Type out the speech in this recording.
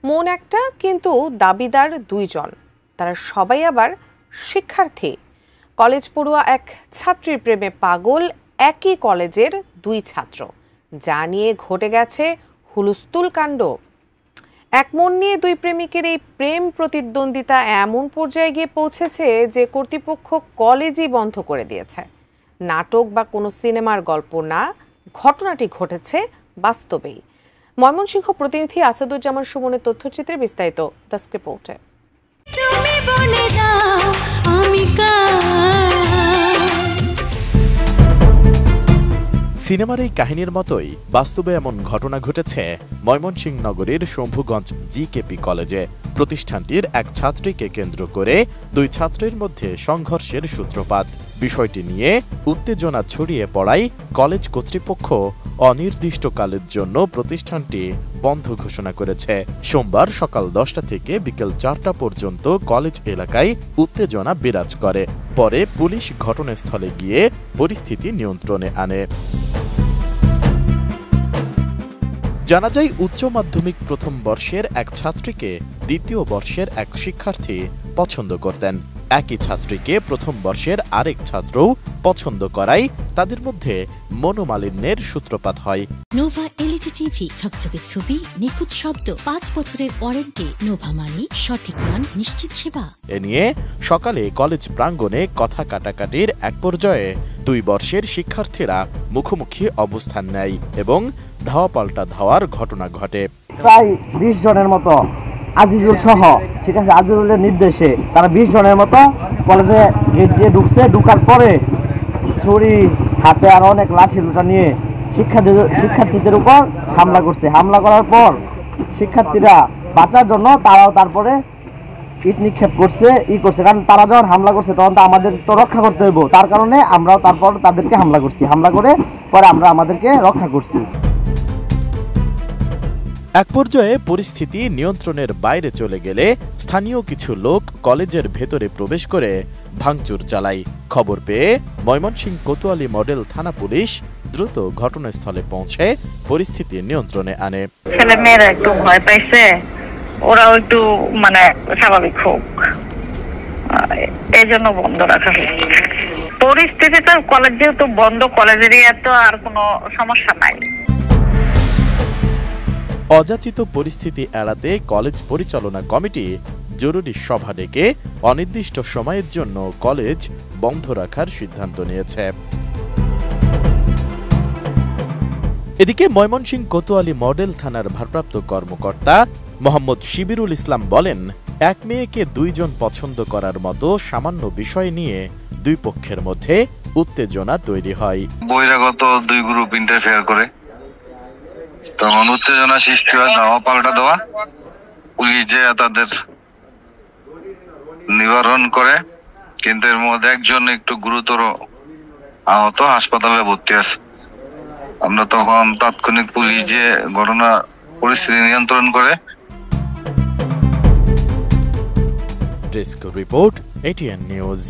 মন একটা কিন্তু দাবিদার দুইজন, তারা সবাই আবার শিক্ষার্থী। কলেজ পড়ুয়া এক ছাত্রীর প্রেমে পাগল একই কলেজের দুই ছাত্র, যা নিয়ে ঘটে গেছে হুলস্থুল কাণ্ড। এক মন নিয়ে দুই প্রেমিকের এই প্রেম প্রতিদ্বন্দ্বিতা এমন পর্যায়ে গিয়ে পৌঁছেছে যে কর্তৃপক্ষ কলেজই বন্ধ করে দিয়েছে। নাটক বা কোনো সিনেমার গল্প না, ঘটনাটি ঘটেছে বাস্তবেই। ময়মনসিংহ প্রতিনিধি আসাদুজ্জামান সুমনের তথ্যচিত্রে বিস্তারিত ডেস্ক রিপোর্টে। সিনেমার এই কাহিনীর মতোই বাস্তবে এমন ঘটনা ঘটেছে ময়মনসিংহ নগরীর শম্ভুগঞ্জ জিকেপি কলেজে। প্রতিষ্ঠানটির এক ছাত্রীকে কেন্দ্র করে দুই ছাত্রের মধ্যে সংঘর্ষের সূত্রপাত। বিষয়টি নিয়ে উত্তেজনা ছড়িয়ে পড়ায় কলেজ কর্তৃপক্ষ অনির্দিষ্টকালের জন্য প্রতিষ্ঠানটি বন্ধ ঘোষণা করেছে। সোমবার সকাল 10টা থেকে বিকেল 4টা পর্যন্ত কলেজ এলাকায় উত্তেজনা বিরাজ করে। পরে পুলিশ ঘটনাস্থলে গিয়ে পরিস্থিতি নিয়ন্ত্রণে আনে। জানা যায়, উচ্চ মাধ্যমিক প্রথম বর্ষের এক ছাত্রীকে দ্বিতীয় বর্ষের এক শিক্ষার্থী পছন্দ করতেন। একই ছাত্রীকে প্রথম বর্ষের আরেক ছাত্রও পছন্দ করায় তাদের মধ্যে মনোমালিন্যের সূত্রপাত হয়। নোভা এলইডি টিভি, ঝকঝকে ছবি, নিখুঁত শব্দ, 5 বছরের ওয়ারেন্টি। নোভা মানে সঠিক মান, নিশ্চিত সেবা। এ নিয়ে সকালে কলেজ প্রাঙ্গণে কথা কাটাকাটির এক পর্যায়ে দুই বর্ষের শিক্ষার্থীরা মুখোমুখি অবস্থান নেয় এবং ধাওয়া পাল্টা ধাওয়ার ঘটনা ঘটে। প্রায় 20 জনের মতো আজিজুল সহ, ঠিক আছে, আজিজুলের নির্দেশে তারা 20 জনের মতো কলেজে গেট দিয়ে ঢুকছে। ঢুকার পরে ছুরি হাতে আর অনেক লাঠি লুটা নিয়ে শিক্ষার্থীদের উপর হামলা করছে। হামলা করার পর শিক্ষার্থীরা বাঁচার জন্য তারাও তারপরে ইট নিক্ষেপ করছে, কারণ তারা যখন হামলা করছে তখন তো আমাদের তো রক্ষা করতে হইব। তার কারণে আমরাও তারপর তাদেরকে হামলা করছি। হামলা করে পরে আমরা আমাদেরকে রক্ষা করছি। এক পর্যায়ে পরিস্থিতি নিয়ন্ত্রণের বাইরে চলে গেলে স্থানীয় কিছু লোক কলেজের ভেতরে প্রবেশ করে ভাঙচুর চালায়। খবর পেয়ে ময়মনসিংহ কোতোয়ালি মডেল থানা পুলিশ দ্রুত ঘটনাস্থলে পৌঁছে পরিস্থিতি নিয়ন্ত্রণে আনে। ছেলেমেয়েরা একটু ভয় পাইছে, ওরাও একটু স্বাভাবিক হোক, এই জন্য বন্ধ রাখা হয়েছে। পরিস্থিতিটা কলেজ যেহেতু বন্ধ, কলেজেরই এত আর কোনো সমস্যা নাই। অযাচিত পরিস্থিতি এড়াতে কলেজ পরিচালনা কমিটি জরুরি সভা ডেকে অনির্দিষ্ট সময়ের জন্য কলেজ বন্ধ রাখার সিদ্ধান্ত নিয়েছে। এদিকে ময়মনসিংহ কোতোয়ালি মডেল থানার ভারপ্রাপ্ত কর্মকর্তা মোহাম্মদ শিবিরুল ইসলাম বলেন, এক মেয়েকে দুইজন পছন্দ করার মতো সামান্য বিষয় নিয়ে দুই পক্ষের মধ্যে উত্তেজনা তৈরি হয়। বহিরাগত দুই গ্রুপ ইন্টারফেয়ার করে, তখন উত্তেজনা সৃষ্টি হয়, ধাওয়া পাল্টা দেওয়া। পুলিশ যে তাদের নিবারণ করে, কিন্তু এর মধ্যে একজন একটু গুরুতর আহত, হাসপাতালে ভর্তি আছে। আমরা তখন তাৎক্ষণিক পুলিশ যে ঘটনা পরিস্থিতি নিয়ন্ত্রণ করে। Desk report, ATN news.